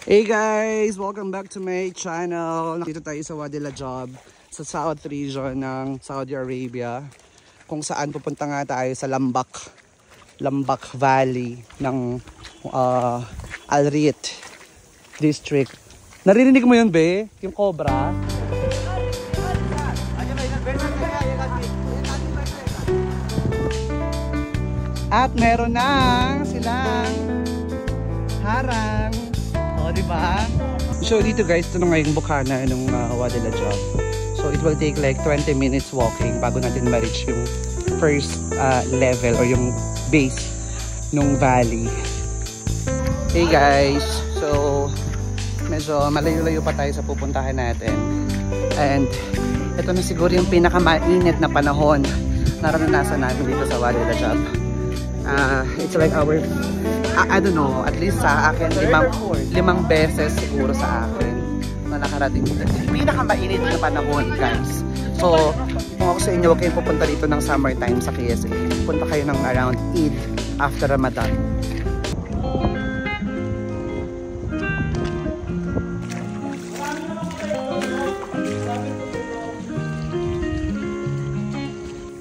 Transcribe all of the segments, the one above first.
Hey guys! Welcome back to my channel. Dito tayo sa Wadi Lajab sa South region ng Saudi Arabia, kung saan pupunta nga tayo sa Lambak Valley ng Al Riyadh District. Narinig mo yun, be? Yung cobra? At meron na silang harang. O, diba? So, dito guys, ito na nga yung bukana ng Wadi Lajab. So, it will take like 20 minutes walking bago natin ma-reach yung first level or yung base nung valley. Hey guys! So, medyo malayo-layo pa tayo sa pupuntahan natin. And, ito na siguro yung pinakamainit na panahon na naranasan namin dito sa Wadi Lajab. It's like our, I don't know, at least sa akin, limang beses siguro sa akin na nakarating dito. Pinakamainit na panahon, guys. So, kung ako sa inyo, huwag kayong pupunta dito ng summertime sa KSA. Punta kayo ng around Eid after Ramadan.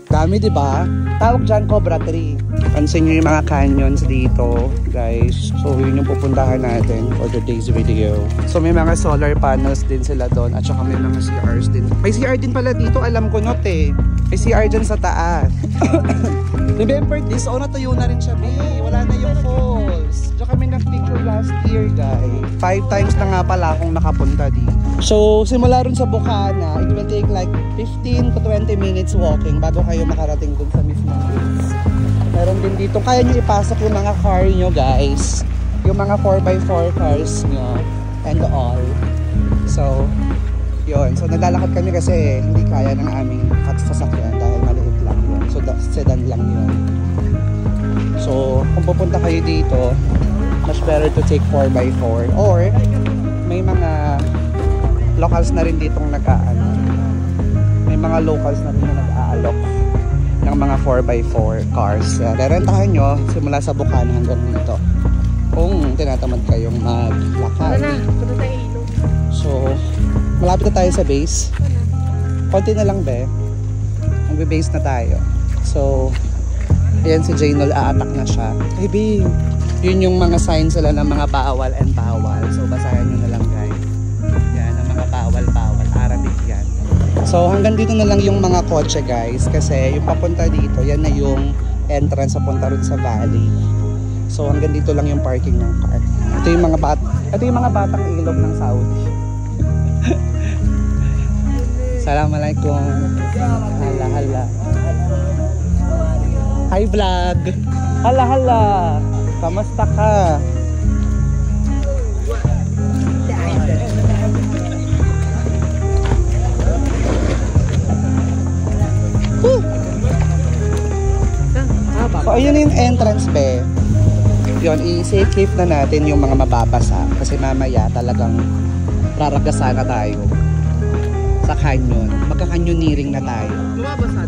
Dami, diba? Tawag dyan Cobra Tree. Pansin nyo yung mga canyons dito, guys. So, yun yung pupuntahan natin for today's video. So, may mga solar panels din sila doon. At saka may mga CRs din. May CR din pala dito. Alam ko not eh. May CR dyan sa taas. Remember this? O, natuyo na rin siya, babe. Wala na yung falls. Diyan kami nag-picture last year, guys. 5 times na nga pala akong nakapunta dito. So, simula rin sa Bukana, it will take like 15 to 20 minutes walking bago kayo makarating dun sa mismong place. Meron din dito, kaya nyo ipasok yung mga car nyo, guys. Yung mga 4x4 cars nyo and all. So, yun. So, naglalakad kami kasi hindi kaya ng aming sasakyan dahil maliit lang yun. So, sedan lang yun. So, kung pupunta kayo dito, much better to take 4x4 or may mga locals na rin ditong nag-aano. May mga locals na rin na nag-aalok ng mga 4x4 cars. Rerentahan nyo simula sa Bukana hanggang dito kung tinatamad kayong maglakad. So, malapit na tayo sa base. Konti na lang, be. Magbe-base na tayo. So, ayan si Jaynol, aatak na siya. Hey, babe. Yun yung mga signs sila ng mga bawal and bawal. So, basahin nyo na lang, guys. Yan, ang mga bawal-bawal. Arabic yan. So, hanggang dito na lang yung mga kotse, guys. Kasi yung papunta dito, yan na yung entrance sa punta rin sa valley. So, hanggang dito lang yung parking ng car. Ito yung mga batang ilog ng Saudi. Assalamualaikum. Hala. Hi, vlog. Hala. Kamusta ka? So, ayun yung entrance, be. Yun, i-safe na natin yung mga mababasa. Kasi mamaya talagang raragasan na tayo sa canyon. Magka-canyoneering na tayo.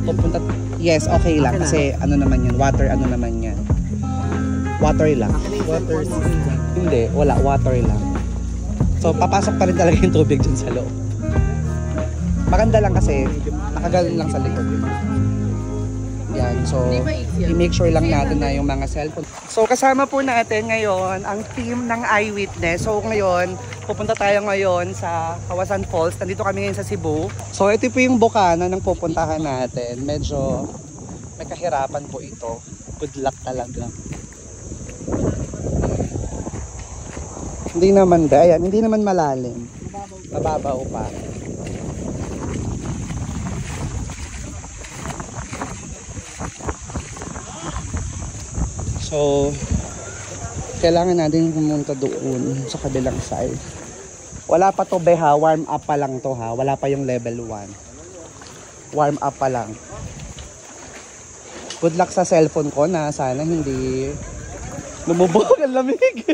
Pupunta, yes, okay lang. Kasi ano naman yan, water lang. Hindi, wala, water lang. So, papasok pa rin talaga yung tubig dyan sa loob. Maganda lang kasi, nakagaling lang sa likod. Yan, so, i-make sure lang natin na yung mga cellphone. So, kasama po natin ngayon ang team ng Eyewitness. So, ngayon, pupunta tayo ngayon sa Kawasan Falls. Nandito kami ngayon sa Cebu. So, ito po yung bukana ng pupuntahan natin. Medyo may kahirapan po ito. Good luck talaga. Hindi naman ba? Ayan, hindi naman malalim. Mababaw pa. So, kailangan natin pumunta doon sa kabilang side. Wala pa to, be, ha? Warm up pa lang to, ha? Wala pa yung level 1. Warm up pa lang. Good luck sa cellphone ko na sana hindi lumubog. Ang lamig.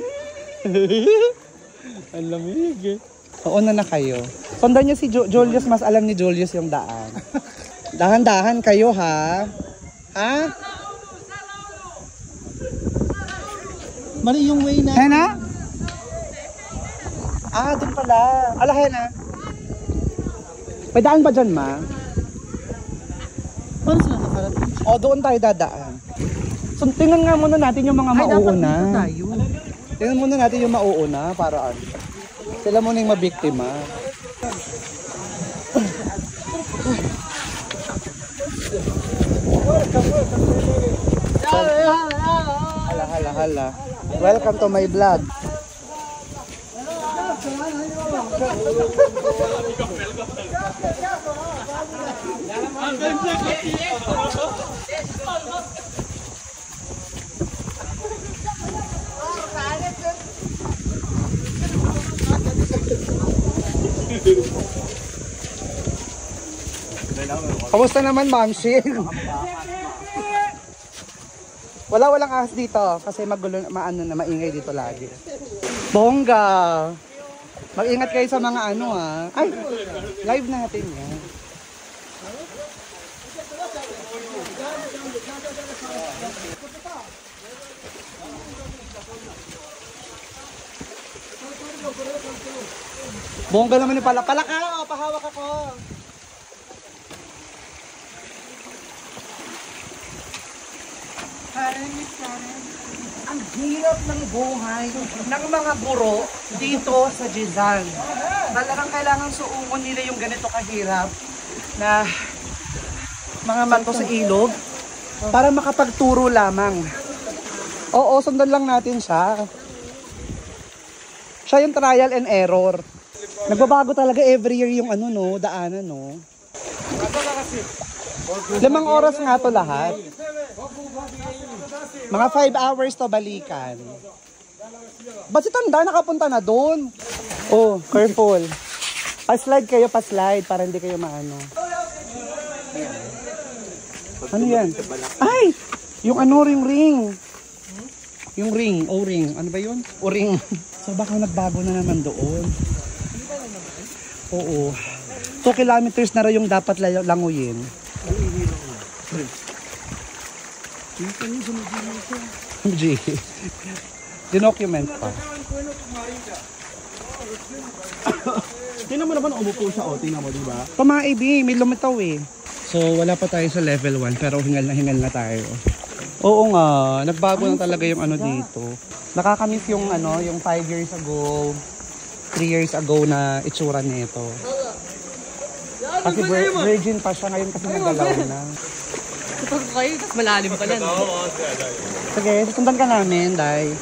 Ang lamig. Pauna na kayo. Sundan niyo si Julius. Mas alam ni Julius yung daan. Dahan-dahan kayo, ha? Ha? Mali yung way na. Ah, doon pala. Alahin na. May daan ba dyan, ma? Paano sila nakarating? O, doon tayo dadaan. So, tingnan nga muna natin yung mga mauuna. Dapat dito tayo. Tingnan muna natin yung mauuna para ano. Sila muna yung mabiktima. Hala. Welcome to my vlog. Kamusta naman, Ma'am Shing? Walang ahas dito kasi magulo, maingay dito lagi. Bongga! Mag-ingat kayo sa mga ano ha. Ay! Live natin yan. Bongga naman yung pala. Palaka! O, pahawak ako! Karen, ang hirap ng buhay ng mga guro dito sa Jizan. Talagang kailangan suungon nila yung ganito kahirap na mga manto sa ilog para makapagturo lamang. Oo, sundan lang natin siya. Siya yung trial and error. Nagbabago talaga every year yung ano no, daanan no. 5 oras nga to lahat. Mga 5 hours to balikan. Ba't si Tanda nakapunta na doon? Oh, careful. Pa-slide kayo, pa-slide para hindi kayo maano. Ano yan? Ay! Yung ano, ring. Yung ring, O-ring. Ano ba yun? O-ring. So baka nagbago na naman doon. Oo. 2 kilometers na rin yung dapat languyin. G. Dinocument pa. Tingnan mo naman, umupo siya o. Tingnan mo, di ba? Pamaibi, may lumitaw eh. So wala pa tayo sa level 1 pero hingal na tayo. Oo nga, nagbago na talaga yung ano dito. Nakakamiss yung ano, yung 5 years ago, 3 years ago na itsura nito. Kasi virgin pa siya ngayon kasi nagalaw na. Kapag kayo, mas malalim pala. Sige, susundan ka namin, Day.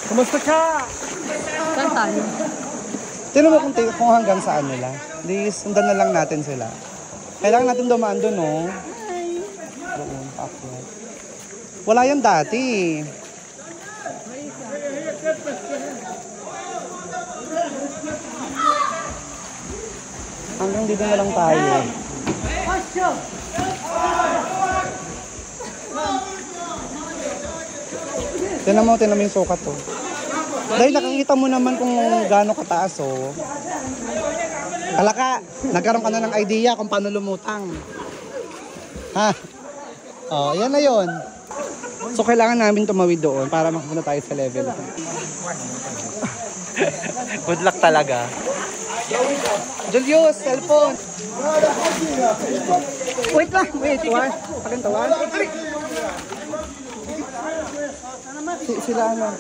Kumusta ka? Saan tayo? Tignan mo kung hanggang saan nila. Di, sundan na lang natin sila. Kailangan natin dumaan doon, no? Doon, paakyat. Wala yan dati. Hanggang dito na lang tayo. Tinan mo yung sukat to. Dahil nakikita mo naman kung gaano kataas oh. Alaka, nagkaroon ka na ng idea kung paano lumutang. Ha? Oh, yan na yon. So kailangan namin tumawid doon para makapunta tayo sa level. Good luck talaga. Julius, cellphone. Wait lang, wait. Pakintawan. Sila ano?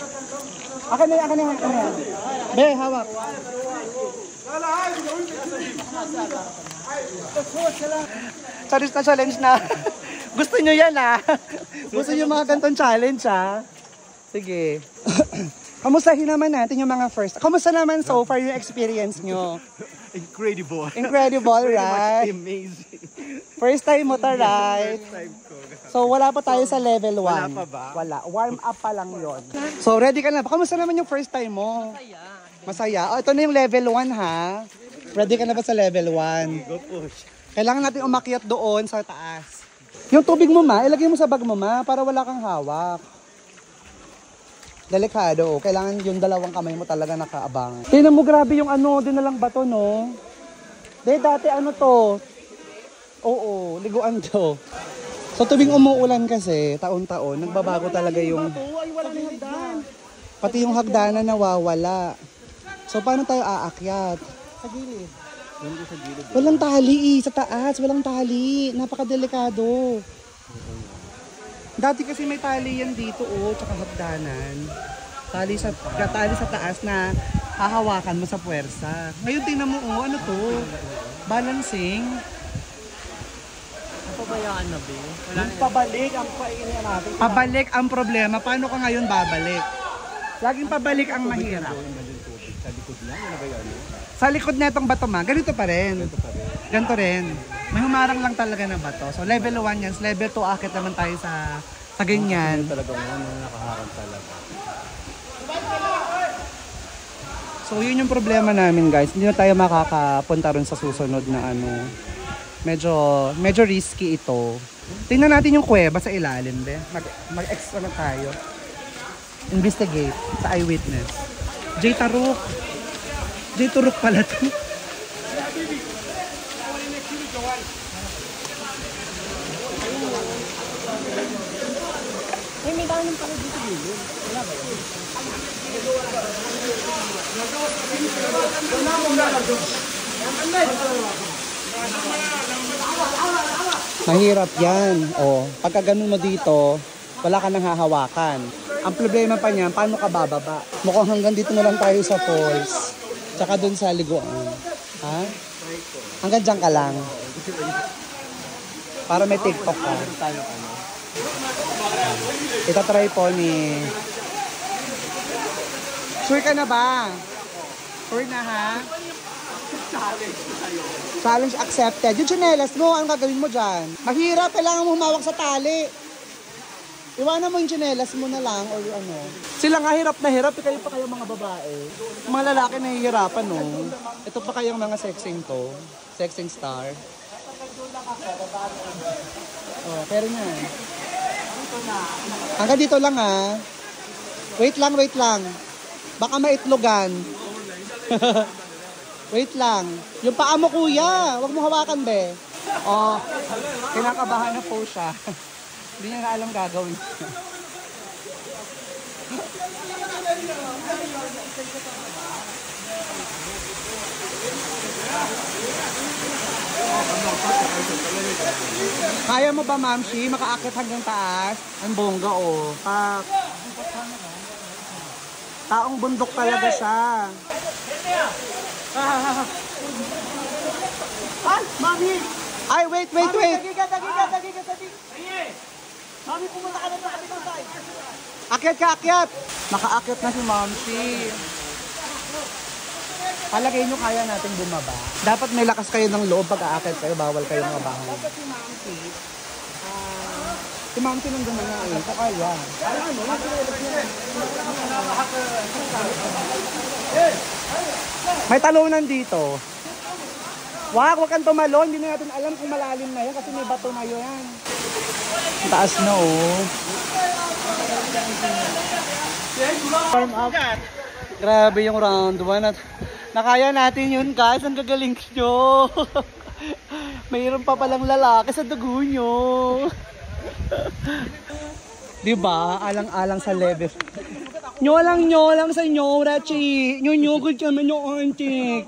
Akin na. Be, hawak. Challenge na. Gusto nyo yan ah. Gusto nyo mga gantong challenge ah. Sige. Kamustahin naman natin yung mga first. Kamusta naman so far yung experience nyo? Incredible. Incredible, right? Amazing. First time mo to, right? First time ko. So wala pa tayo sa level 1. Wala pa ba? Wala. Warm up pa lang yon. So ready ka na. Kamusta naman yung first time mo? Masaya. Oh, ito na yung level 1 ha. Ready ka na ba sa level 1? Go push. Kailangan natin umakyat doon sa taas. Yung tubig mo ma, ilagay mo sa bag mo ma para wala kang hawak. Delikado. Kailangan yung dalawang kamay mo talaga nakaabang. Tingnan mo, grabe yung ano, dinalang bato no. Dahil dati ano to? Oo, liguan to. So tuwing umuulan kasi, taon-taon, nagbabago talaga yung... Ay, wala na hagdan. Pati yung hagdanan nawawala. So paano tayo aakyat? Sa gilid. Sa gilid. Walang tali sa taas, walang tali. Napakadelikado. Dati kasi may tali yan dito tsaka hagdanan. Tali sa taas na hahawakan mo sa puwersa. Ngayon tingnan mo ano to? Balancing. Pabayaan na, be. Pabalik ang painihan natin. Pabalik ang problema. Paano ka ngayon babalik? Laging pabalik ang mahirap. Sa likod lang, ano ba yan? Sa likod na itong bato ganito pa rin. Ganito rin. May humarang lang talaga na bato. So level 1 yan. Level 2 akit naman tayo sa ganyan. Talagang nakaharang talaga. So yun yung problema namin guys. Hindi na tayo makakapunta rin sa susunod na ano. Medyo risky ito. Tingnan natin yung kuweba sa ilalim, be. Mag-extra na tayo. Investigate sa eyewitness. J. Turok pala to. May daanan pala dito gilid. Wala ba yun? Mahirap yan. Pagka ganun mo dito, wala ka nang hahawakan. Ang problema pa niyan, paano ka bababa? Mukhang hanggang dito na lang tayo sa falls. Tsaka dun sa liguan. Ha? Hanggang dyan ka lang. Para may TikTok ka. Itatry po ni... Sure ka na ba? Sure na ha? Challenge accepted. Yung tsinelas mo, anong gagawin mo dyan? Mahirap, kailangan mo humawak sa tali. Iwanan mo yung tsinelas mo na lang or ano. Sila nga hirap na hirap, kayo pa kayong mga babae. Yung mga lalaki nahihirapan no. Ito pa kayong mga sexing to. Sexing star. Pero nga. Hanggang dito lang ha. Wait lang. Baka maitlogan. Wait lang. Yung paa mo kuya, wag mo hawakan be. Kinakabahan na po siya. Hindi niya na alam gagawin. Kaya mo ba, Mamshi, makaakit hanggang taas? Ang bongga taong bundok talaga siya. Ay, mami! Ay, wait. Dagiga. Mami, pumunta ka na sa kabilang side. Akyat! Makaakyat na si Mamshi. Palagay nyo kaya natin bumaba. Dapat may lakas kayo ng loob pag aakyat kayo. Bawal kayong mabahan. Dapat si Si Mamshi Mamsi, nandun na nga eh. Kaya. May talunan dito. Wag kang tumalon. Hindi na natin alam kung malalim na yan kasi may bato na yan. Taas na Warm up. Grabe yung round 1 at nakaya natin yun guys. Ang gagaling nyo. Mayroon pa palang lalaki sa dugo nyo. Diba? Alang-alang sa level. Nyo lang sa inyo, Rachi. Nyugod kami nyo, antik.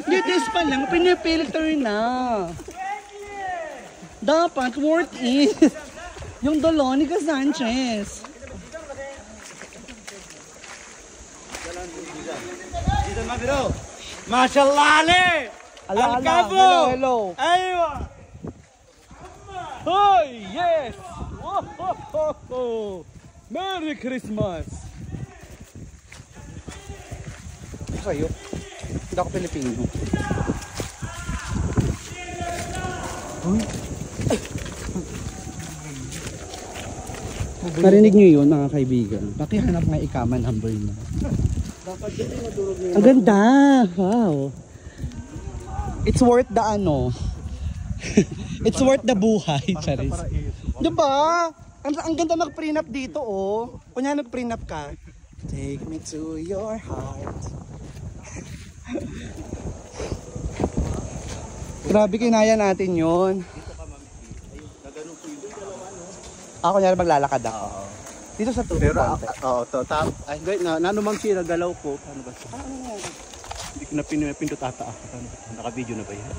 This pa lang, pinipilter na. Dapat worth it. Yung Dolonica Sanchez. Dito mabiro. Mashallah Ali! Hello. Aywa! Hoy, yes! Whoa. Merry Christmas! Sa'yo. Hindi ako Pilipino. Uy. Narinig nyo yun mga kaibigan? Pakihanap nga ikama number niya. Ang ganda! Wow! It's worth the It's worth the buhay, Charis. Diba? Ang ganda mag-prenup dito, Kunya nag-prenup ka. Take me to your heart. Grabe, kinaya natin yun. Ako nyari maglalakad ako. Dito sa tubig Pero konti. ay wait na naman siya nagalaw ko. Ano ba? Hindi ko na pinindot ata ako. Naka-video na ba yan?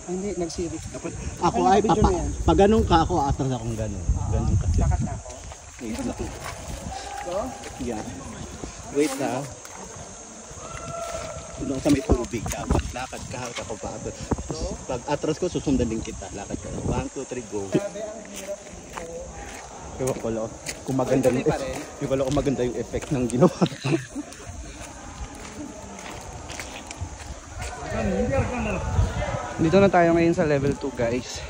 Hindi, nag-series. Ako ay pag ganun ka ako atras akong ganun. Ganun kasi. Lakat na ako. Wait lang. Yan. Wait na. Doon sa may tubig dapat lakad ka ako pa atras. Pag atras ko susundan din kita. Lakad ka. 1 2 3 go. Ewan ko lang kung maganda yung effect ng ginawa. Dito na tayo ngayon sa level 2 guys.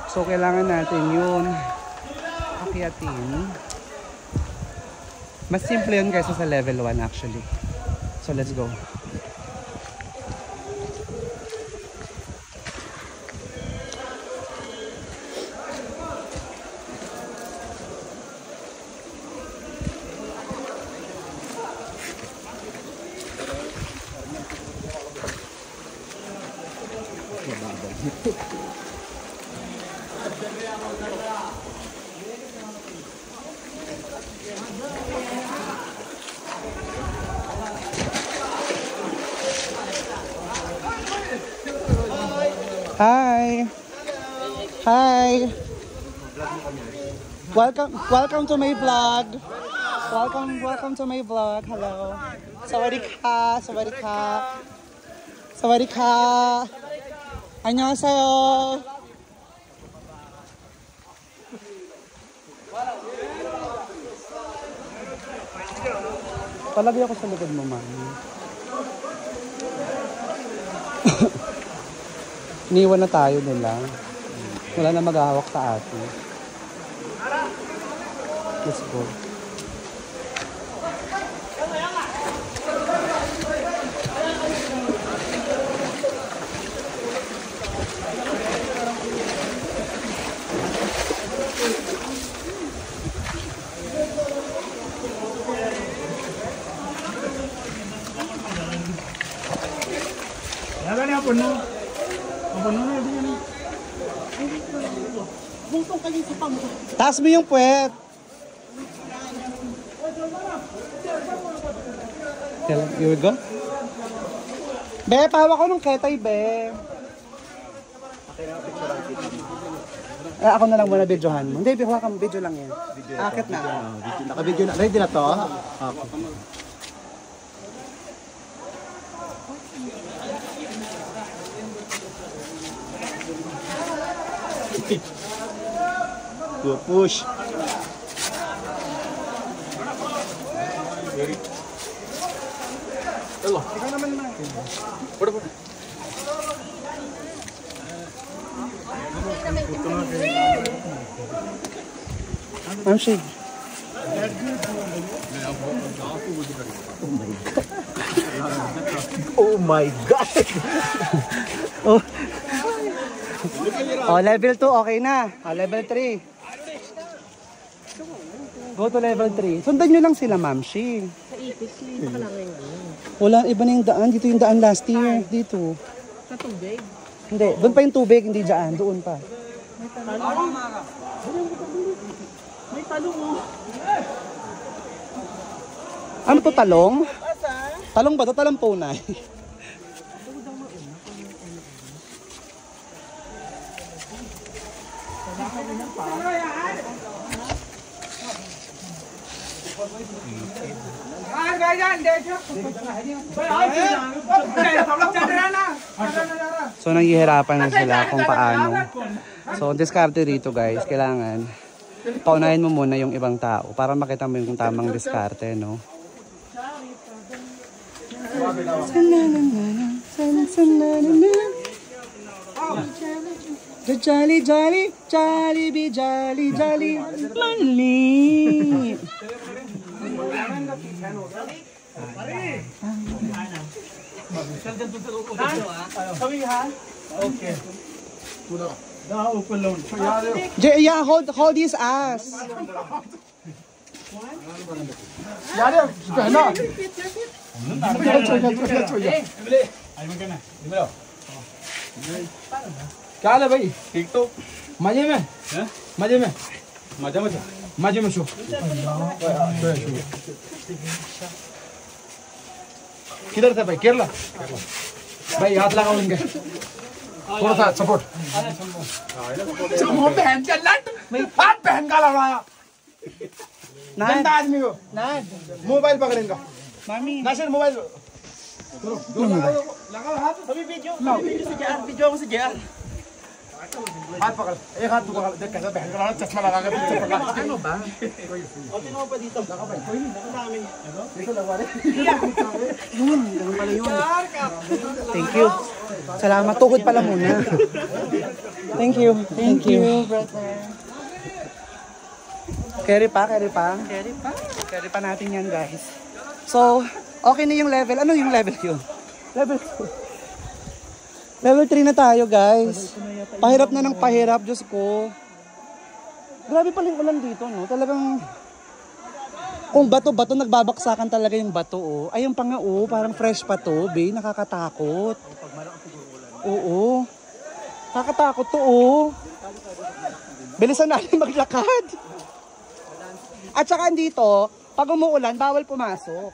So kailangan natin yun akyatin. Mas simple yun guys sa level 1 actually. So let's go. Hi. Hi. Welcome to my vlog. Welcome to my vlog. Hello. Sawadika, sawadika. Sawadika. 안녕하세요. Palagi ako sa likod mo, mami. Iniwan na tayo nila. Wala na maghahawak sa atin. Let's go. Taas mo yung puwet. Here we go. Be, pawa ko nung ketay, be. Ako na lang muna videohan mo. Hindi, bihuha kang video lang yan. Akit na. Naka-video na. Ready na to? Go push. Allah. Ikaw naman naman. Pura. Ma'am Shig. Oh my God. Oh. Oh, level 2 okay na. Oh, level 3. Go to level 3. Sundan nyo lang sila, Ma'am Shi. Sa ipis, hindi pa lang ngayon. Wala, iba na yung daan. Dito yung daan last year. Dito. Sa tubig? Hindi, doon pa yung tubig, hindi dyan. Doon pa. May talong. May talong mo. Ano to, talong? Talong ba to? Talong punay. So naghihirapan na sila kung paano. So diskarte dito guys, kailangan paunahin mo muna yung ibang tao para makita mo yung tamang diskarte, no? The jolly, jolly, jolly, be jolly, jolly, Mali. Okay. Yeah, hold his ass. क्या हाल है भाई? ठीक तो मजे में? मजे में? मजे में शो किधर से भाई केरला भाई हाथ लगाओ इनके थोड़ा सा सपोर्ट बहन का लट हाथ बहन का लगाया गंदा आदमी हो मोबाइल पकड़ इनका नासिर मोबाइल लगाओ हाथ अभी वीडियो से गया हाथ पकड़ एक हाथ तू पकड़ देख कैसा बहन का लगा चश्मा लगा के पीछे पकड़ ano ba o pa dito laka ba dito lagwa rin yun ganun pala yun Thank you. Salamat. Tuhod pala muna. Thank you. Thank you. brother. Carry pa. Carry pa natin yan, guys. So, okay na yung level. Ano yung level yun? Level 2. Level 3 na tayo, guys. Pahirap na ng pahirap, Diyos ko. Grabe pala yung ulan dito, no? Talagang, kung bato-bato, nagbabaksakan talaga yung bato, oh. Ay, yung panga, oh, parang fresh pa to, babe. Nakakatakot. Oo. Nakakatakot to, oh. Bilisan natin maglakad. At saka dito, pag umuulan, bawal pumasok.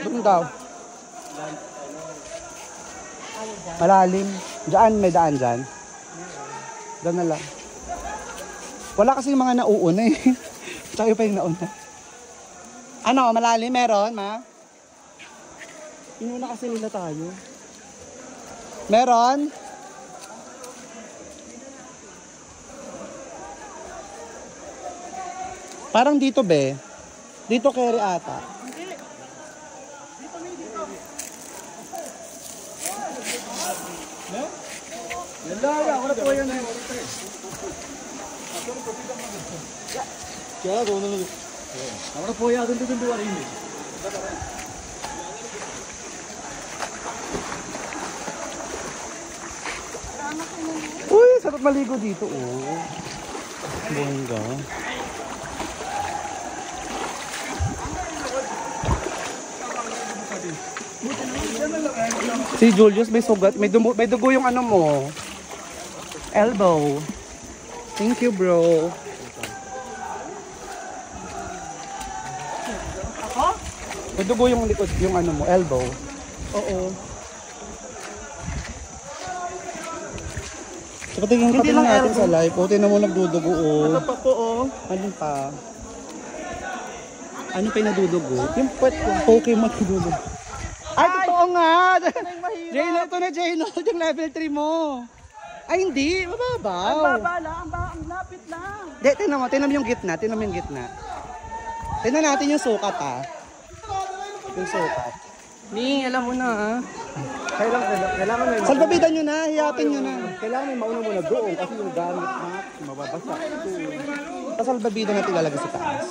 Doon daw. Malalim. Diyan, may daan dyan. Diyan na lang. Wala kasi yung mga nauuna eh. Tayo pa yung nauna. Ano, malalim meron, ma? Inuna kasi nila tayo. Meron? Parang dito, be. Dito carry ata. ahora te voy a क्या തോന്നുന്നത് അവിടെ പോയി അതിന്റെ ഇതിന്റെ പറയുന്നു Uy, sarap maligo dito, oh. Bongga. Si Julius may sugat, may dugo yung ano mo. Elbow. Thank you, bro. Ako? May dugo yung likod, yung ano mo, elbow. Oo. So, patingin natin sa live. O, tinan mo nagdudugo, oh. Ano pa po, oh? Ano pa? Ano pa yung nadudugo? Yung pet ko. Pokemon nadudugo. Ay, totoo nga! Jayno, ito na Jayno. Yung level 3 mo. Ay, hindi. Mababaw. Ang baba lang. Ang lapit lang. Hindi, tinan mo yung gitna. Tinan mo yung gitna. Tinan natin yung sukat, ah. Yung sukat. Ning, alam mo na, ah. kailangan may Salbabitan nyo na. Hiyapin nyo na. kailangan may mauna muna doon kasi yung gamit na mababasa Pasalbabitan natin ilalagay sa taas.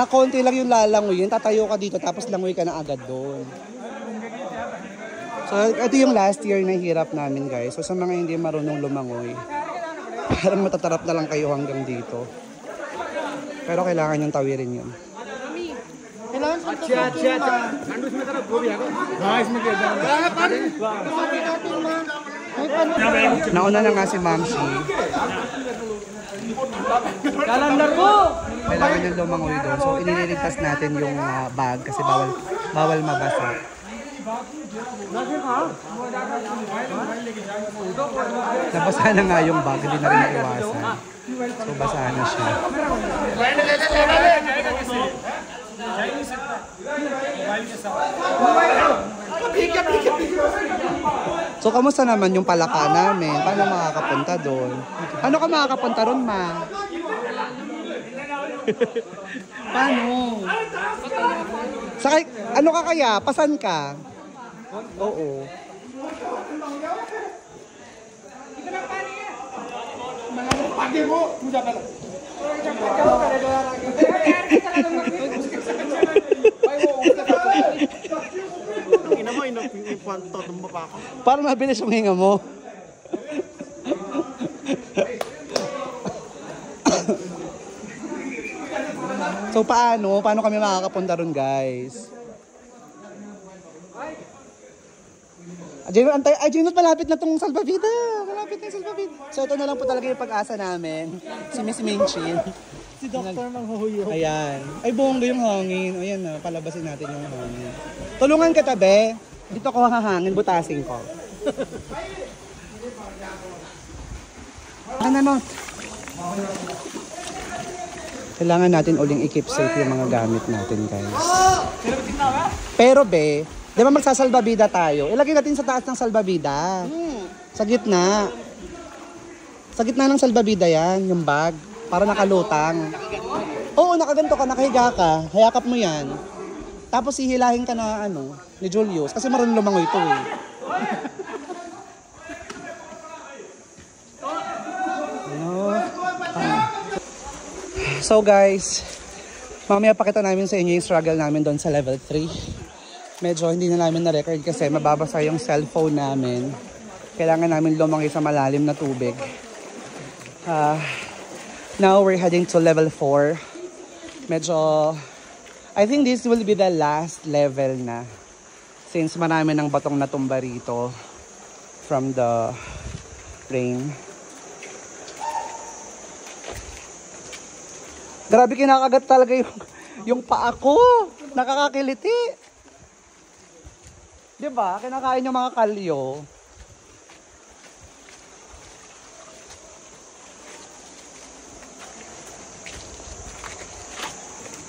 Konti lang yung lalangoyin. Tatayo ka dito tapos langoy ka na agad doon. So, ito yung last year na hirap namin, guys. So, sa mga hindi marunong lumangoy, parang matatarap na lang kayo hanggang dito. Pero kailangan yung tawirin yun. Nauna na nga si Mamsi. Kalandar ko! Kailangan yung lumangoy doon. So, iniligtas natin yung bag kasi bawal mabasa. Nabasa na nga yung bag, hindi na rin naiwasan. So, basa na siya. So, kamusta naman yung palaka namin? Paano makakapunta doon? Paano ka makakapunta ron, ma? Paano? Sakay, ano ka kaya? Pasan ka? Oo. pagi mo muda ka lang ina mo inupunto tumba pa ako para mabilis yung hinga mo. So paano kami makakapunta ron, guys? Junot, malapit na tong salbabida. Malapit na yung salbabida. So ito na lang po talaga yung pag-asa namin. Si Miss Minchin. Si Dr. Manghuhuyo. Ayan. Ay, bongga yung hangin. Ayan na, palabasin natin yung hangin. Tulungan ka, tabi. Dito ko hahangin, butasin ko. Ano, no? Kailangan natin uling i-keep safe yung mga gamit natin, guys. Pero, be, di ba magsasalbabida tayo? Ilagay natin sa taas ng salbabida. Sa gitna. Sa gitna ng salbabida yan, yung bag. Para nakalutang. Oo, nakaganto ka, nakahiga ka. Hayakap mo yan. Tapos hihilahin ka na, ni Julius. Kasi marunong lumangoy ito eh. So guys, mamaya pakita namin sa inyo yung struggle namin doon sa level 3. Medyo hindi na namin na-record kasi mababasa yung cellphone namin. Kailangan namin lumangoy sa malalim na tubig. Now we're heading to level 4. Medyo, I think this will be the last level na. Since marami ng batong natumba rito from the rain. Grabe, kinakagat talaga yung paa ko. Nakakakiliti. Diba? Kinakain yung mga kalyo.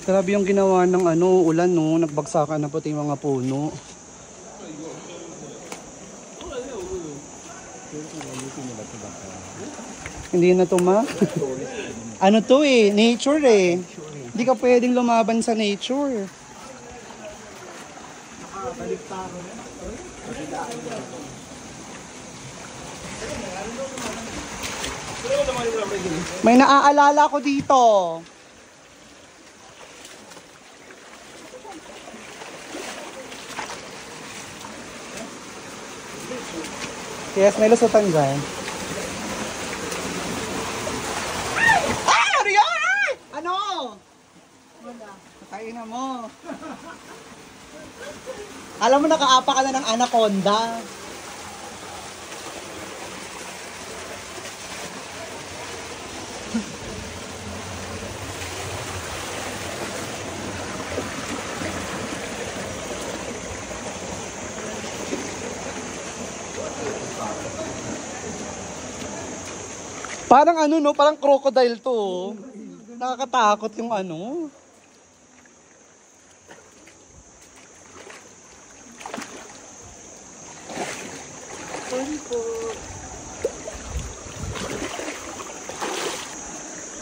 Grabe yung ginawa ng ulan, no? Nagbagsakan na puti yung mga puno. Hindi na to, ma? Ano to eh? Nature eh. Hindi ka pwedeng lumaban sa nature. May naaalala ko dito. Yes, may lusutan dyan. Ay! Ano yan? Ano? Patayin na mo. Alam mo, nakaapa ka na ng anaconda. Parang no? Parang crocodile to. Nakakatakot yung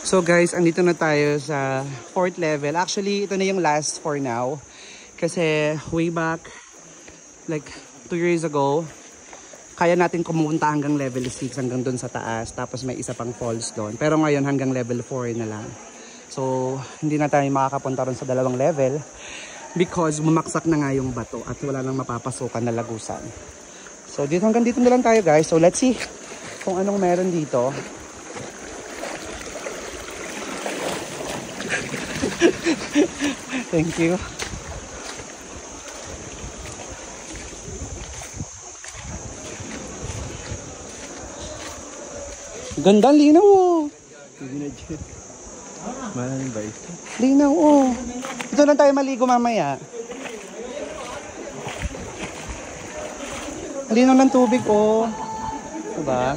So guys, andito na tayo sa 4th level. Actually, ito na yung last for now. Kasi way back, like 2 years ago, kaya natin kumunta hanggang level 6 hanggang dun sa taas. Tapos may isa pang falls doon. Pero ngayon hanggang level 4 na lang. So, hindi na tayo makakapunta ron sa 2 level. Because bumaksak na nga yung bato at wala nang mapapasukan na lagusan. So, hanggang dito na lang tayo, guys. So, let's see kung anong meron dito. Thank you. Ganda, linaw oh. Maraming ba ito? Linaw oh. Ito lang tayo maligo mamaya. Linaw ng tubig oh. Diba?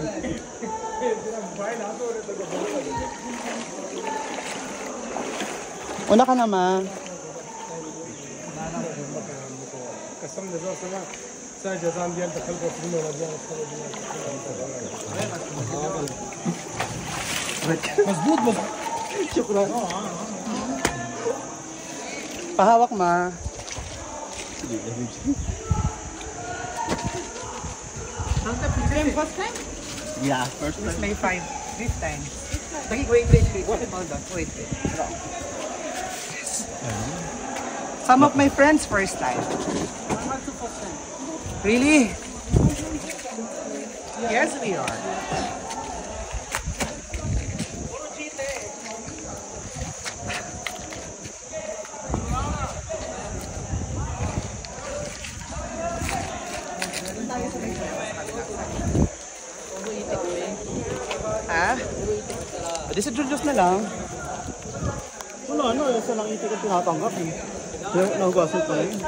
Una ka naman. Masbud mo. Shukran. Pahawak ma. First time? Yeah, first time. May 5. This time. Wait. Hold on. Wait. Some of my friends first time. Really? Yes, we are. Ha? Pwede sa Julius na lang. Wala, isa lang itik ang tinatanggap eh. Nagagasot na yun.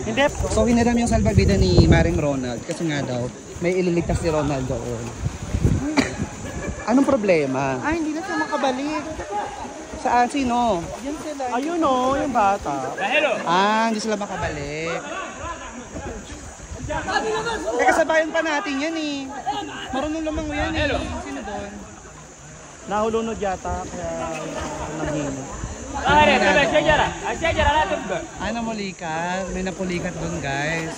Hindi. So hiniram yung salbabida ni Maring Ronald kasi nga daw may ililigtas si Ronald doon. Anong problema? Ay, hindi na siya makabalik. Saan? Sino? Yan sila. Ayun o, yung bata. Hindi sila makabalik. Kasabayan pa natin yan eh. Marunong lumango yan eh. Sino doon? Nahulunod yata, kaya nanghina. Ano mulikat? May napulikat doon guys.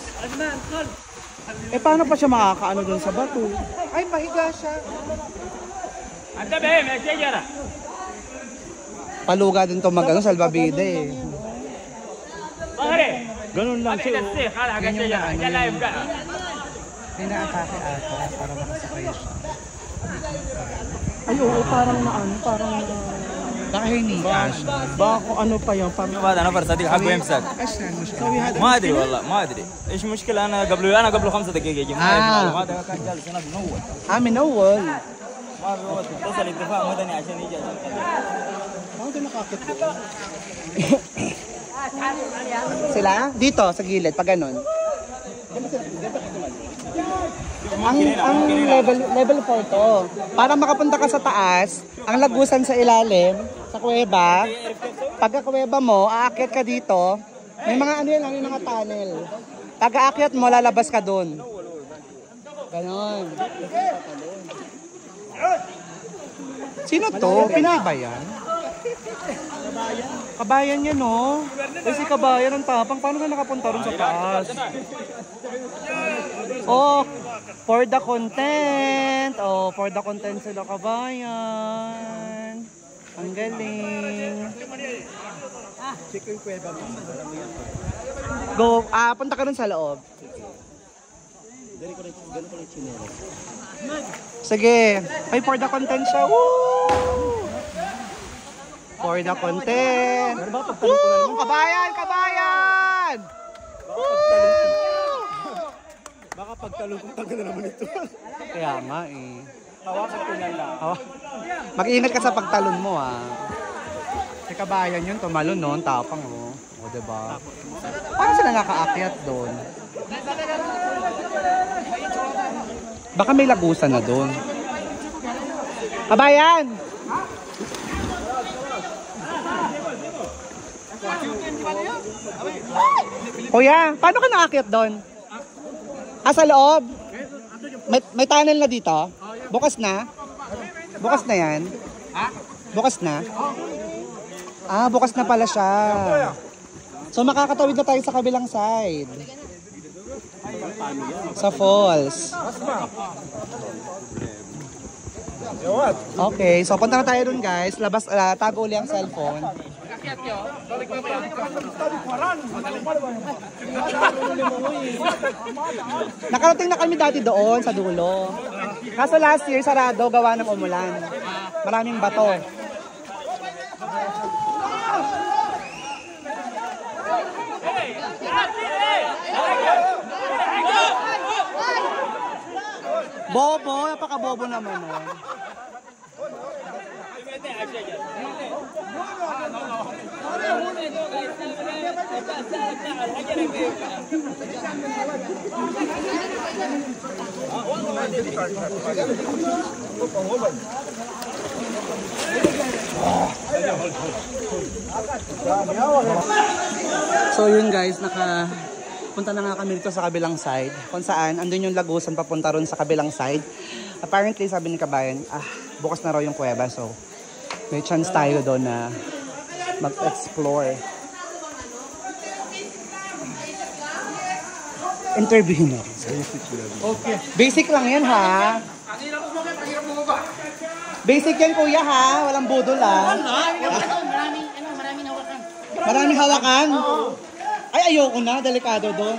Eh paano pa siya makakaano doon sa bato? Ay, mahiga siya. Paluga din to mag-ano, salbabida eh. Ganun lang siya. Pinaatake ata para makasakay siya. Ay, oo, parang parang... Baka hinika siya. Baka ano pa yan, parang... هذا نفر صديق حقه يمسك Aslan mo siya. ما ادري والله ما ادري ايش مشكله انا قبل 5 دقائق يا جماعه هذا كان جالس هناك منور Minowol. مره اتصل اتفاق مدني عشان يجي عشان Bakit nakakit ko? Sila? Dito, sa gilid, pag ganun. Ang level 4 to. Para makapunta ka sa taas, ang lagusan sa ilalim, sa kuweba. Pagka kuweba mo, aakyat ka dito. May mga ano yan, yung mga tunnel. Pag aakyat mo, lalabas ka dun. Ganon. Sino to? Pinay ba yan? Kabayan yan, no? Kasi kabayan ang tapang. Paano ka nakapunta rin sa taas? Oh, for the content. Oh, for the content sila kabayan. Ang galing. Go, punta ka rin sa loob. Sige. Ay, for the content siya. Woo! For the content. Woo! Kabayan! Kabayan! Baka pagtalong kong tagal na naman ito. Kaya nga eh. Hawakan ko na lang. Mag-iingat ka sa pagtalon mo ah. Sa kabayan yun, tumalon no, tapang oh. O diba? Paano sila nakaakyat doon? Baka may lagusan na doon. Kabayan! Kuya, paano ka nakaakyat doon? Sa loob? May tunnel na dito? Bukas na? Bukas na yan? Bukas na? Bukas na pala siya. So makakatawid na tayo sa kabilang side. Sa falls. Okay, so punta na tayo dun guys. Labas, tago uli ang cellphone. Nakarating na kami dati doon sa dulo. Kaso last year sarado gawa ng umulan. Maraming bato. Bobo, napaka-bobo naman oh. So yun guys, punta na nga kami dito sa kabilang side. Kung saan, andun yung lagusan papunta ron sa kabilang side. Apparently, sabi ni Kabayan, bukas na raw yung kuweba. So, may chance tayo doon na mag-explore. Interview na. Okay. Basic lang yan ha. Basic yan kuya ha. Walang budol ha. Maraming hawakan. Maraming hawakan? Ay, ayoko na. Delikado doon.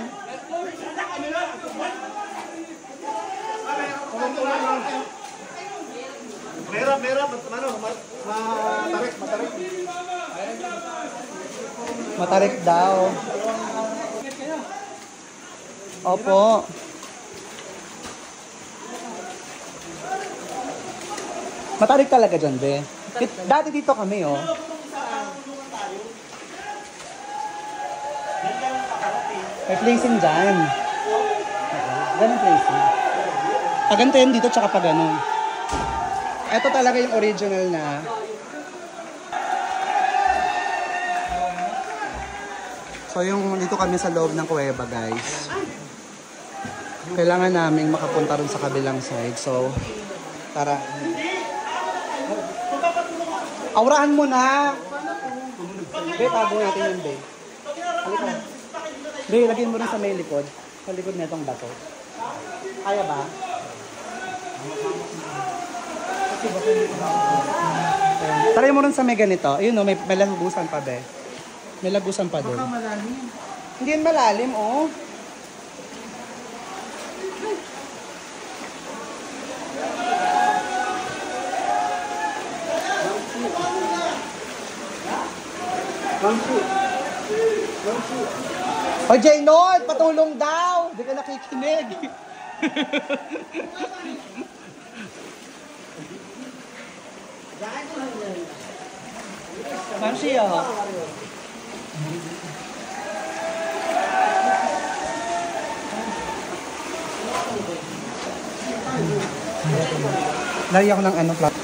Matarik daw. Opo. Matarik talaga dyan, be. Dati dito kami, oh. May placing dyan. Ganun placing. Pag ganito yan dito, tsaka pag ganun. Ito talaga yung original na. So yung dito kami sa loob ng kuweba, guys. Kailangan namin makapunta rin sa kabilang side. So, tara. Aurahan mo na! Be, tago natin yun, be. Halika. Be, lagyan mo rin sa may likod. Sa likod na itong bato. Kaya ba? Try mo rin sa may ganito. Ayun, no, may lagusan pa, be. May lagusan pa doon. Baka malalim. Hindi yan malalim, oh. O Jaynold, patulong daw. Hindi ka nakikinig. Ma'am siya. Lari ako ng ano, plat.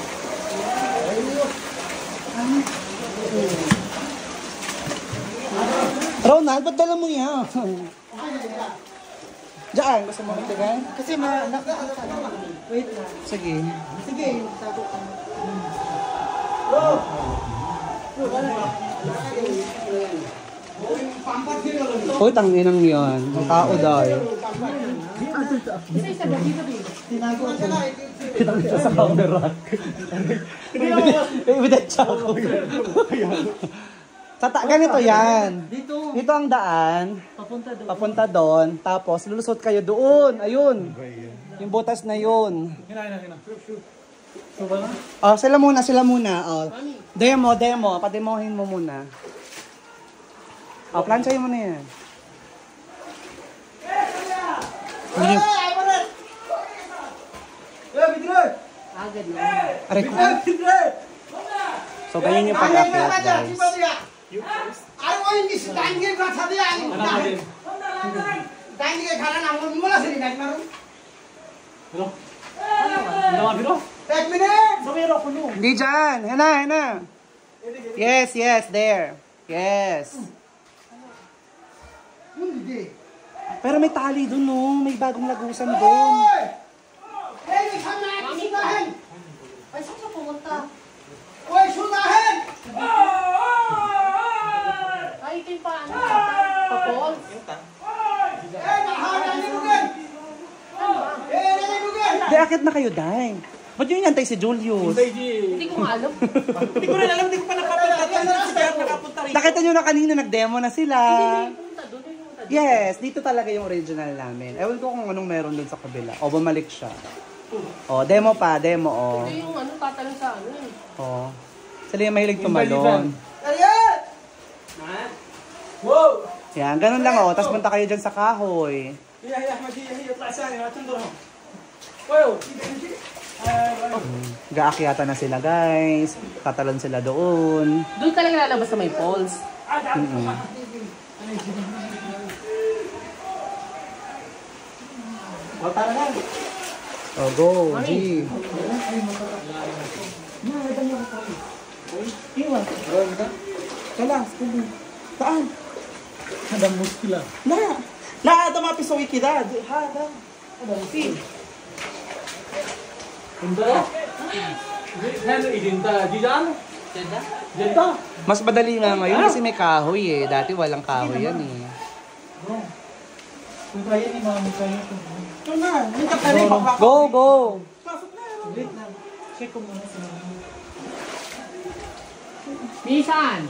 Ronald, ba't dala mo yan? Diyan, gusto mo magtagay? Kasi wait lang. Sige. Sige, tago ka. Uy, tanginang yan. Ang tao dahil. Isa-isa ba? Tinago ko. Kitang ito sa camera. Evident siya ako. Ganito yan. Dito ang daan. Papunta doon. Tapos lulusot kayo doon. Ayun. Yung butas na yun. Oh, sila muna. Oh. Demo. Pademohin mo muna. Oh, plansyahin mo na yan. Agad na. Aray ko. So, ganyan yung pag-akyat, guys. Hindi dyan. Hena. Yes, there. Yes. Pero may tali dun, no? May bagong lagusan dun. Ay, saan siya pumunta? Ay, ito yung paano? Pa-falls? Di, akit na kayo, Day. Ba't yun yantay si Julius? Hindi ko nga alam. Hindi ko rin alam, hindi ko pa nakapunta rin. Nakita nyo na kanina, nag-demo na sila. Hindi pumunta doon. Yes, dito talaga yung original namin. Ewan ko kung anong meron dun sa kabila. O, bumalik siya. O, demo. Ito yung tatalong sa ano eh. O. Sila yung mahilig tumalon. Wow! Yan, ganun lang o. Tapos punta kayo dyan sa kahoy. Wow! Gaakyata na sila, guys. Tatalon sila doon. Doon talaga lalabas sa may falls. Oh, go, G. Saan? Ada muskila. La, ada mga piso wikidad. Hada. Hindi. Ano idinta? Diyan? Diyan? Mas madali nga ngayon kasi may kahoy eh. Dati walang kahoy yan eh. Kung kaya ni mami kayo. Go! Check ko muna sa mami. Minsan.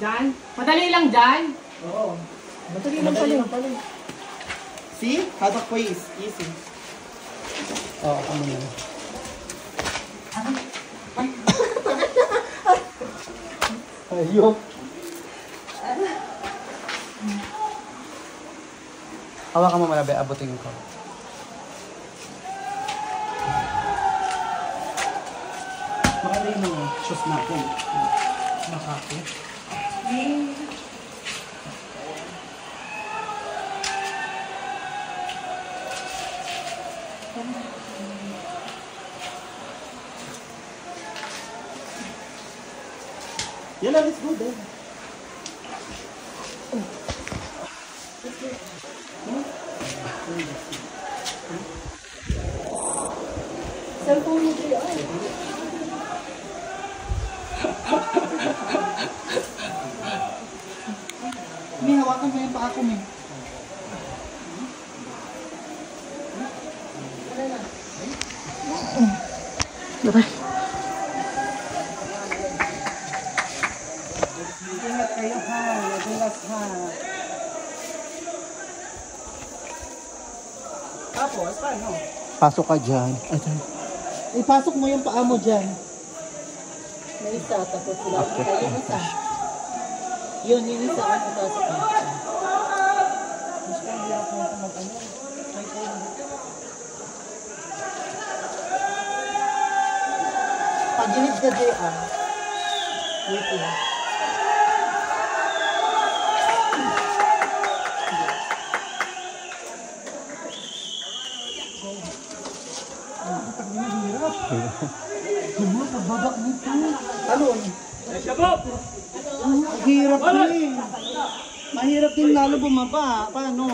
Diyan? Madali lang dyan. Oo. Madali lang pala. See? Hadak ko is easy. Oo, ako muna. Ayok. Hawakan mo malabi, abutin ko. Maganda yung mga shoes natin. Makaki. Yan lang, let's go there. Cellphone mo siya. May hawakan mo yung paa ko, may. Ingat kayo ha, nadulas ha. Tapos, paano? Pasok ka dyan. Ipasok mo yung paa mo dyan. May isa, tapos sila. Yung isa. Yun, yung isa. Ano ipasok mo? Pag-init ka dyan, wait lang. Pagbabak nito. Talon. Hirap din. Mahirap din lalo bumaba. Paano?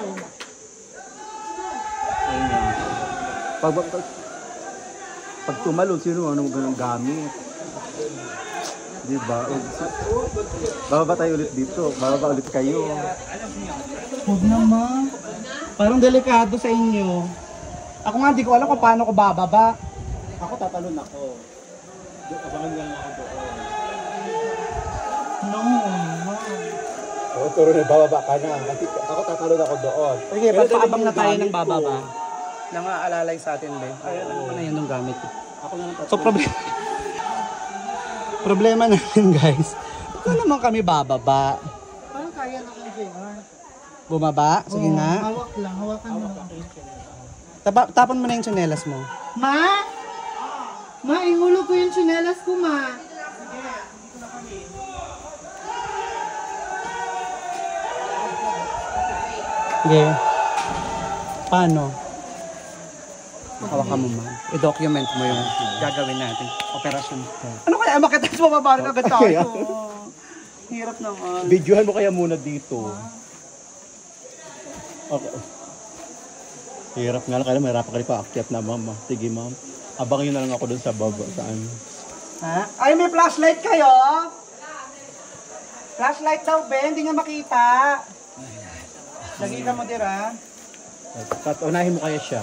Pag tumalon, sino ano mo ganang gamit? Diba? Bababa tayo ulit dito. Bababa ulit kayo. Huwag naman. Parang delikado sa inyo. Ako nga, di ko alam kung paano ko bababa. Ako tatalon ako. Abangan lang ako doon. No. Oo, turo na, bababa ka na. Kasi ako tatalon ako doon. Sige, pagpaabang na tayo ng bababa. Nangaalalay sa atin, be. Ay, ano na yan yung gamit ko. Ako na lang tatalon. So, problema namin, guys. Ito naman kami bababa. Parang kaya na kang JR. Bumaba? Sige nga. Hawak lang, hawakan mo. Tapon mo na yung tsinelas mo. Ma? Ma, ihulog ko yung tsinelas ko, ma. Sige. Paano? Hawakan mo man. I-document mo yung gagawin natin. Operasyon. Ano kaya? Makita sa bababa na agad tayo. Hirap naman. Videohan mo kaya muna dito. Okay. Hirap nga lang kaya mahirapan ka rin pa-akyat na mama. Sige ma'am. Abang yun na lang ako dun sa baba. Saan? Ha? Ay, may flashlight kayo? Flashlight daw, Ben. Hindi nga makita. Nakita mo, Dira. Unahin mo kaya siya.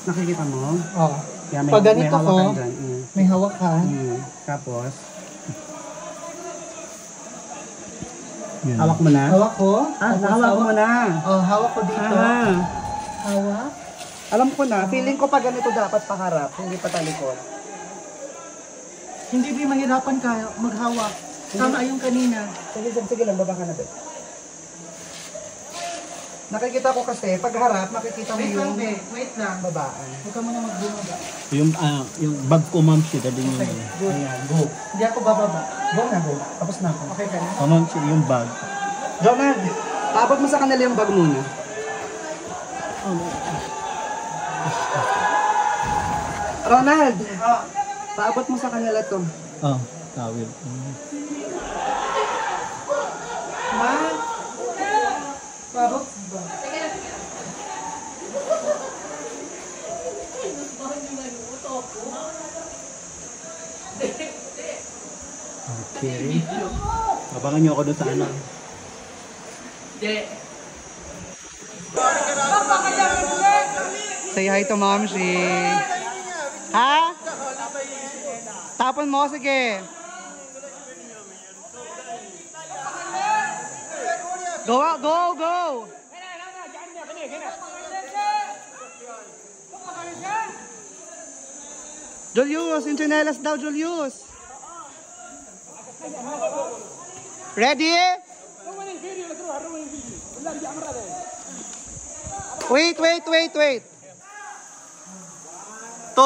Nakikita mo? Oo. Yeah, Pag ganito ko, hawakan dyan. may hawakan. Tapos, Yan. hawak mo na. Hawak ko. Hawak mo na. Oh, hawak ko dito. Hawak. Alam ko na, feeling ko pag ganito dapat paharap, hindi pa talikod. Hindi ba mahirapan ka maghawak? Tama yung kanina. Sige lang, baba ka na, Bet. Nakikita ko kasi, pag harap, makikita mo Wait lang, yung be. Wait lang. babaan. Huwag ka muna magbumaba. Yung bag ko ma'am siya. Dali yung Ayan, go. Hindi ako bababa. Go na, go. Tapos na ako. Okay ka na? ma'am siya yung bag. Ronald, paabot mo sa kanila yung bag muna. Ronald, paabot mo sa kanila to. Oh, tawil. Ma? Pabok ba? Okay. Abangan niyo ako doon sa ano. Say hi to Mom Shi. Ha? Tapon mo, sige. Go out, go, go. Julius, yung tsinelas daw, Julius. Ready? Wait. 2.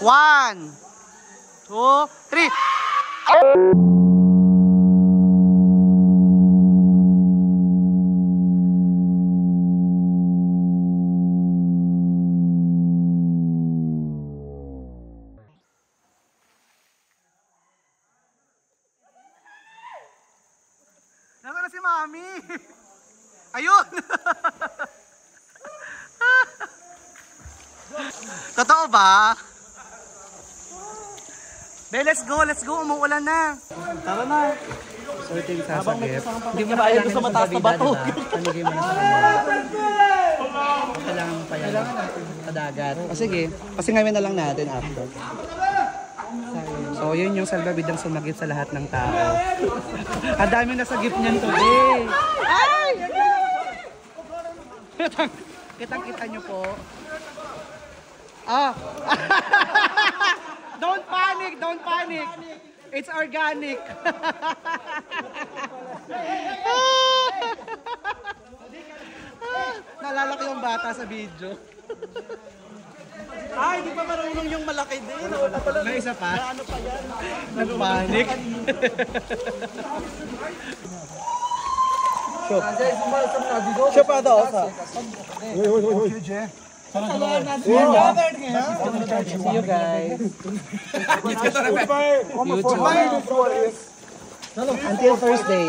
One, 2, 3. Nasaan na si Mami? Ayun! Totoo ba? Be, let's go. Umuulan na. Tara na. So ito yung sasagip. Hindi mo na ayaw sa mataas na bato. Panigay mo na sa kanila. Kailangan mo pa yan sa dagat. O sige, kasi ngayon na lang natin after. So yun yung salbabidang sumagip sa lahat ng tao. Ang daming nasagip niyan today. Ay! Kitang-kita nyo po. Ah! Don't panic! It's organic! Naalala ko yung bata sa video. Ay, di pa marunong yung malaki din. May isa pa? Ano pa yan? Nag-panic. Siya pa daw. See you guys. YouTube. Until Thursday.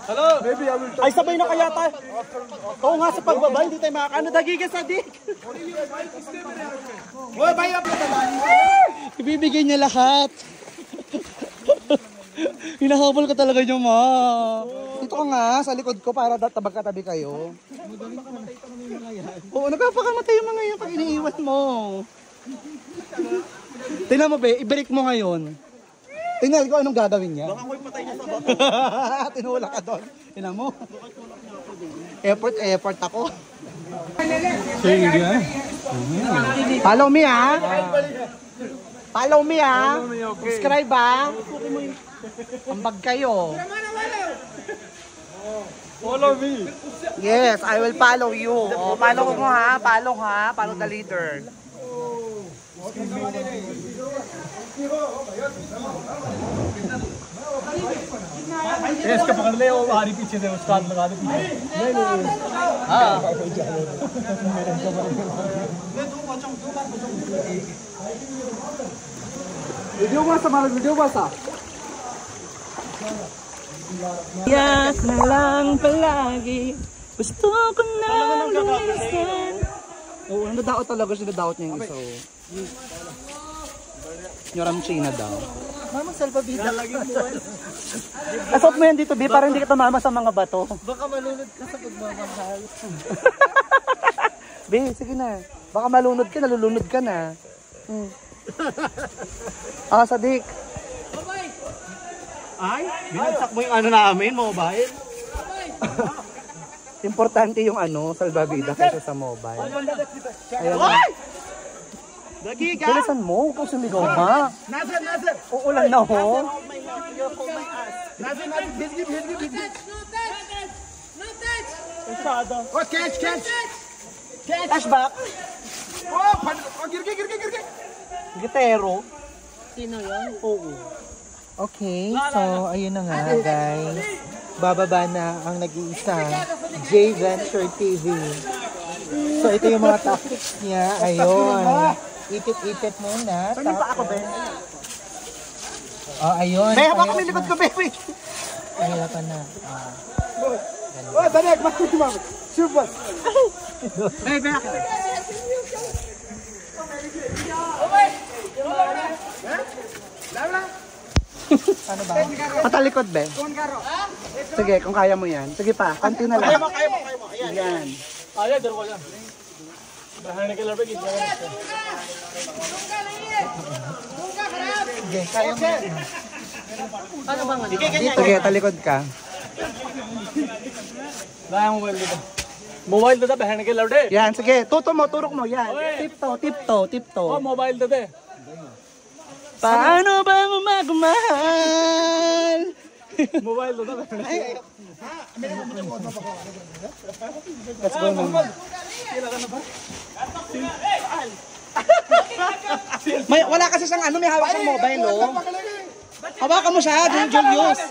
Hello? Ay, sabay na kaya tayo. Oo nga, sa pagbaba, hindi tayo makakano. Dagigas sa dik. Ibibigay niya lahat. Hinahabol ka talaga niyo, ma. Dito ka nga, sa likod ko para tabag-katabi kayo. Oo, nagpapakamatay yung mga yan pag iniiwan mo. Tingnan mo, be, i-break mo ngayon. Tingnan ko anong gagawin niya. Baka ako'y patay niya sa bato. Tinula ka doon. Tingnan mo. Effort ako. Follow me, ha? Follow me, ha? Subscribe, ha? Ambag kayo. Follow me. Yes, I will follow you. Oh, follow mo, ha? Follow, ha? Follow the leader. इसका पकड़ ले वो हमारी पीछे से उसका हाथ लगा दे पीछे हाँ वीडियो बसा हमारा वीडियो बसा Yak na lang palagi Gusto ko na lumisan. Oo, nagdadaot talaga siya. Nagdadaot niya yung isa. Nyoram China daw. Mama, salbabida. Asot mo yan dito, B, para hindi ka tumama sa mga bato. Baka malunod ka sa pagmamahal. B, sige na. Baka malunod ka, nalulunod ka na. Sadik. Ay, binagsak mo yung ano namin, mobile. Importante yung salbabida kaysa sa mobile. Ayan. Dagiga! Bilisan mo kung sumigaw ka. Nazir! Uulan na ho. Nazir! Bisgit! No touch! Oh, catch! Cash back. Oh, girgi! Gitero. Sino yun? Oo. Okay, so ayun na nga guys. Bababa na ang nag-iisang J Venture TV. So ito yung mga tactics niya. Ayun. Ipit-ipit muna. Saan pa ako, Ben? Oh, ayun. May haba kami likod ko, baby! Mahirapan na. Oh, dalag! Mami! Super! Hey, Ben! Ano ba? Patalikod, be. Sige, kung kaya mo yan. Sige pa, konti na lang. Kaya mo. Yan. Ayan, daro ko yan. Bahan na kailan ba? Sige, kaya mo. Ano bang ano? Sige, talikod ka. Bahan mo dito. Mobile dito, bahan na kailan ba? Yan, sige. Turok mo. Yan. Tipto. Oh, mobile dito. Paano ba magmahal? Mobile dito. Let's go na. Wala kasi siyang may hawak siyang mobile, oh. Hawakan mo siya, Julius.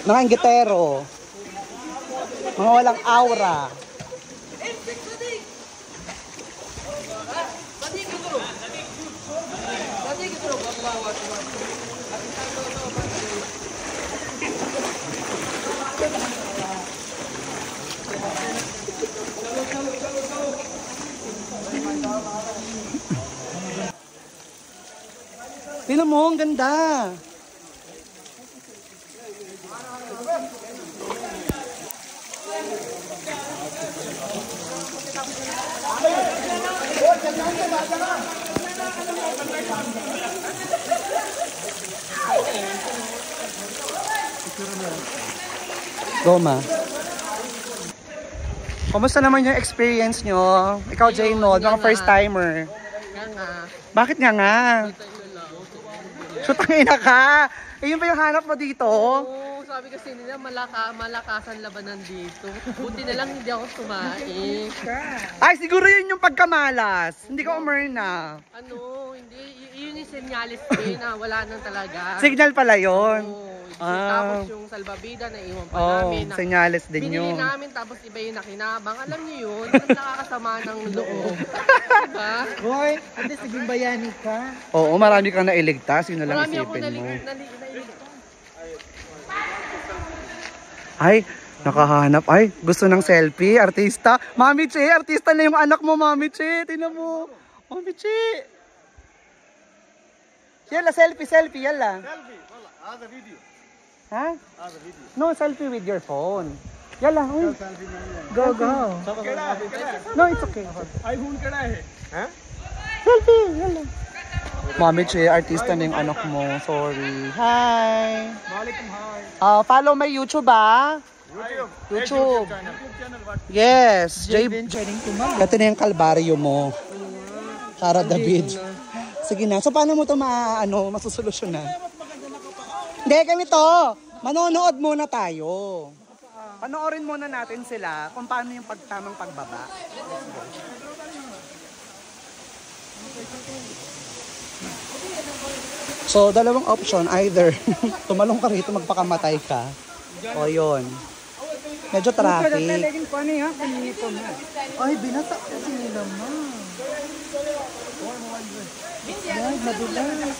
Mga inggitero. Mga walang aura. Tingnan mo, ang ganda. Goma. Kumusta naman yung experience nyo? Ikaw, Jaynod, mga first timer. Bakit nga? Sutangina ka! Yun ba yung hanap mo dito? Oo, sabi kasi nila malakasan labanan dito. Buti na lang hindi ako tumae. Ay, siguro yun yung pagkamalas. Hindi ka umarna. Hindi. Yun yung senyalis din na wala nang talaga. Signal pala yun. Tapos yung salbabida na iwan pa namin. Senyales din binili yun. namin tapos iba yung nakinabang. Alam niyo yun, nakakasama ng loob. Diba? Hoy, ate, sige bayani ka. Oo, marami kang nailigtas. Yun na lang Marami ako isipin mo. naliligtas. Ay, nakahanap. Ay, gusto ng selfie. Artista. Mami Che, artista na yung anak mo, Mami Che. Tingnan mo. Mami Che. Yala, selfie. Yala. Selfie, wala. Ada video. Ha? Ada video. No, selfie with your phone. Yala, uy. Go. No, it's okay. iPhone keda hai. Ha? Selfie, yala. Mami Che, artista na yung anak mo. Sorry. Hi. Walaikum hi. Follow my YouTube, YouTube. channel what? Yes. Ito na yung kalbaryo mo. Cara David. Sige na. So, paano mo ito masusolusyonan? Hindi, ganito. Manonood muna tayo. Panoorin muna natin sila kung paano yung tamang pagbaba. So, dalawang option. Either tumalong ka rito, magpakamatay ka. O yun. Medyo traffic. Ay, binasa kasi nila ma. Ay, madulas.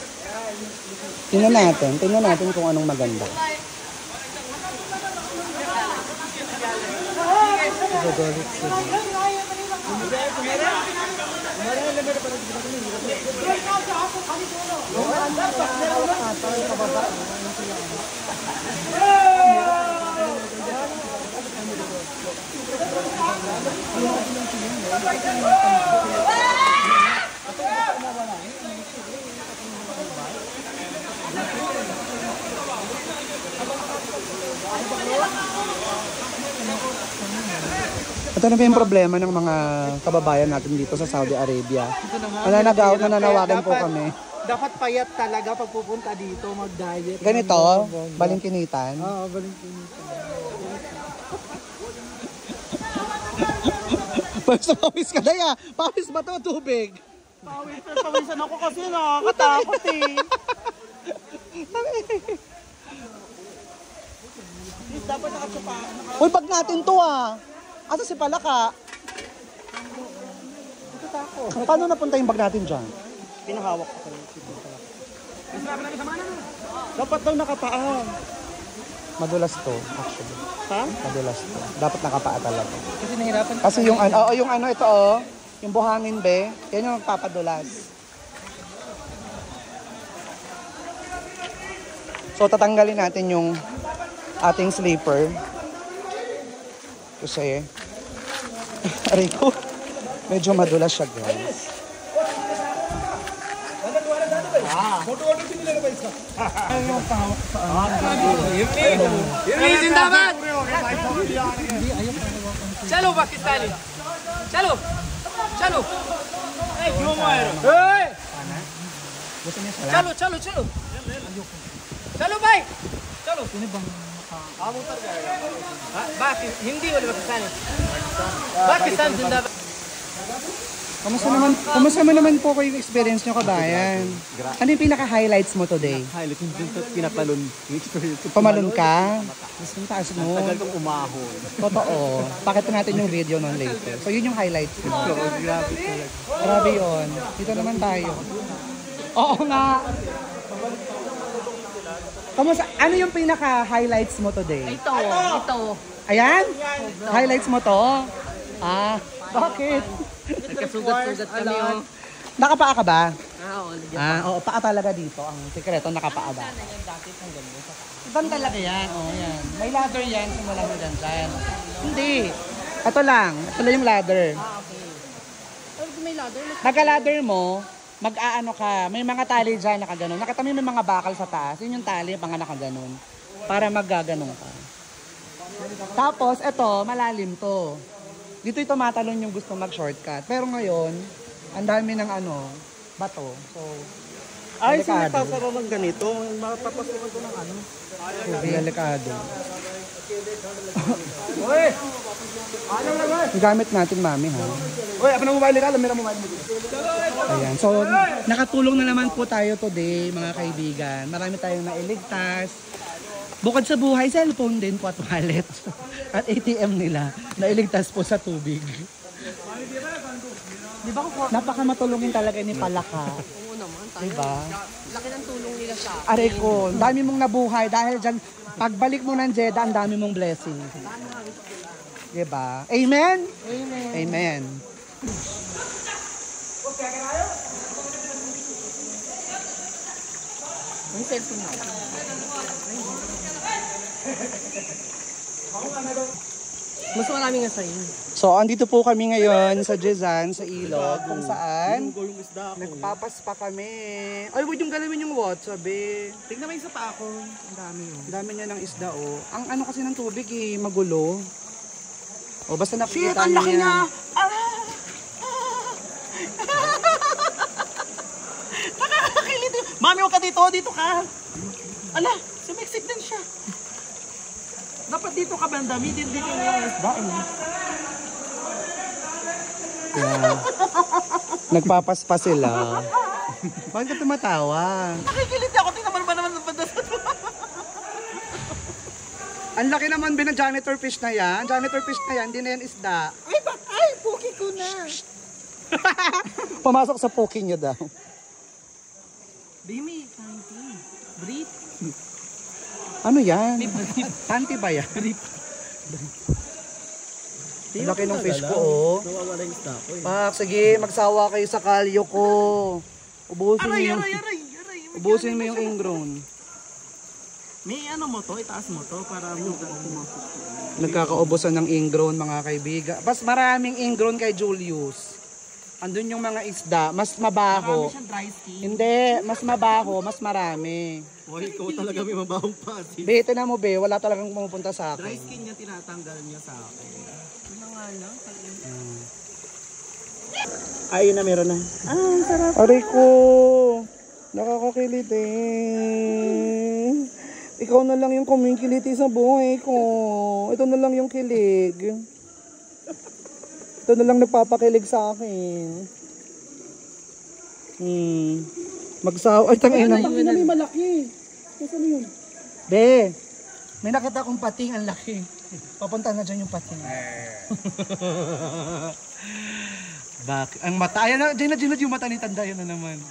Tingnan natin kung anong maganda. Gagolit sila. Ito na ba yung problema ng mga kababayan natin dito sa Saudi Arabia? Wala nananawagan po kami. Dapat payat talaga pag pupunta dito, mag-diet. Ganito, balingkinitan. Oo, balingkinitan. Pawis ka daya. Pawis ba to tubig? Pawisan ako kasi nakakatakot eh. Dapat nakatsupa. Uy, bag natin to ah. Asa si Palaka? Ito tako. Paano napunta yung bag natin dyan? Pinahawak ko kayo. Dapat daw nakapaa. Madulas to, actually. Ha? Madulas to. Dapat nakapaa talaga. Kasi nahirapan Kasi yung ano ito yung buhangin be, yan yung magpapadulas. So tatanggalin natin yung ating sleeper. Kasi aray ko, medyo madulas siya guys. जिंदाबाद चलो पाकिस्तानी चलो चलो चलो चलो चलो चलो भाई चलो बाकी हिंदी वाले पाकिस्तानी पाकिस्तान जिंदाबाद Kumusta naman po kayo yung experience nyo kabayan? Ano yung pinaka-highlights mo today? Highlight yung pinatalon yung experience. Pamalon ka? Mas yung taas mo. Tagal kong umahon. Totoo. Pakita natin yung video nun later. So yun yung highlights mo. Grabe talaga. Grabe yun. Dito naman tayo. Oo nga. Kamusta? Ano yung pinaka-highlights mo today? ito Ayan? Highlights mo to? Ah, bakit? nagkasugat-sugat kami oh. Nakapaa ka ba? Oo, Paa talaga dito. Ang sikreto, nakapaa ba? Ibang talaga yan. Yan. May ladder yan. Simula mo dyan. Hindi. Ito lang yung ladder. okay. May ladder. Pagka-ladder mo, mag-aano ka. May mga tali dyan nakaganon. Nakita mo may mga bakal sa taas. Yun yung tali, mga nakaganon. Para magaganon ka. Tapos, ito, malalim to. Dito ito matalon yung gusto mag-shortcut. Pero ngayon, ang dami ng bato. So, Ay, so nagpaparo ng ganito. Mapapasukan ko ng ano. delikado. Yung gamit natin, mami, ha? Uy, apa na mobile ka? Lamira mobile mo dito. Ayan. So, nakatulong na naman po tayo today, mga kaibigan. Marami tayong nailigtas. Bukod sa buhay, cellphone din po at wallet. At ATM nila. Nailigtas po sa tubig. Diba, napakamatulungin talaga ni Palaka. Oo naman. Diba? Laki ng tulong nila sa akin. Aray ko, dami mong nabuhay dahil dyan, pagbalik mo ng Jeddah, ang dami mong blessing. Diba? Amen? Amen. Amen. Ang cellphone natin. Mas marami nga sa'yo. So, andito po kami ngayon sa Jizan, sa ilog, kung saan nagpapaspa kami. Ay, huwag yung galawin yung WhatsApp, eh. Tingnan mo yung sa pa ako. Ang dami oh. Ang dami niya ng isda, oh. Ang ano kasi ng tubig, eh, magulo. O, basta nakikita niya. Shit, ang laki niya! Nakakakilit yun. Mami, huwag ka dito. Dito ka. Ala, sumiksik din siya. Dapat dito ka bandami. Dito yung isda. Yeah. Nagpapaspa sila. Bakit ka tumatawa? Nakikilit ako. Tingnan mo ba naman ng banda sa Ang laki naman bin ng janitor fish na yan. Janitor fish na yan, hindi na yan isda. Ay, puki ko na. Pumasok sa poke niya daw. Bimi, panty. Brief. Ano yan? Panty ba yan? Ang laki ng fish ko, oh. Nawawala yung isda ko eh. Pak, sige, magsawa kayo sa kalyo ko. Ubusin mo yung... Ubusin mo yung ingrown. May ano mo to, itaas mo to para pumasok. Nagkakaubusan ng ingrown, mga kaibigan. Mas maraming ingrown kay Julius. Andun yung mga isda, mas mabaho. Marami siyang dry skin. Hindi, mas mabaho, mas marami. Hoy, ikaw talaga may mabahong pasin. Be, ito na mo, be. Wala talagang pumupunta sa Dry akin. skin niya tinatanggal niya sa akin. Ano nga lang? Ayun na, meron na. Ah, sarap. Aray ko. Nakakakilit eh. Ikaw na lang yung kumikiliti sa buhay ko. Ito na lang yung kilig. Ito na lang nagpapakilig sa akin. Magsaw. Ay, tangina. Tangina may malaki. Nasaan yun? Be, may nakita akong pating ang laki. Papunta na dyan yung pating. Bakit? Ang mata. Ayan na, dyan na yung mata ni Tanda. Yan na naman.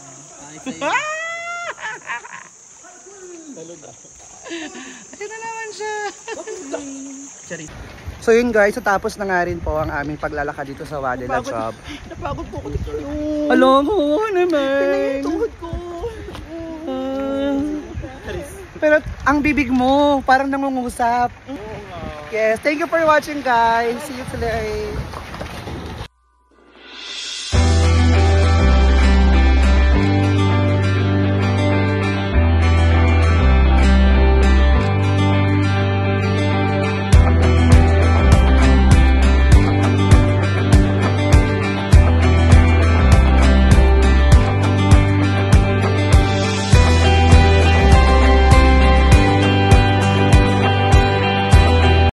Ayun na naman siya. Charis. So yun guys, so tapos na nga rin po ang aming paglalakad dito sa Wadela Job. Napagod po ako dito. Alam ko naman. Tingnan yung tuhod ko. Pero ang bibig mo, parang nangungusap. Yes, thank you for watching guys. See you today.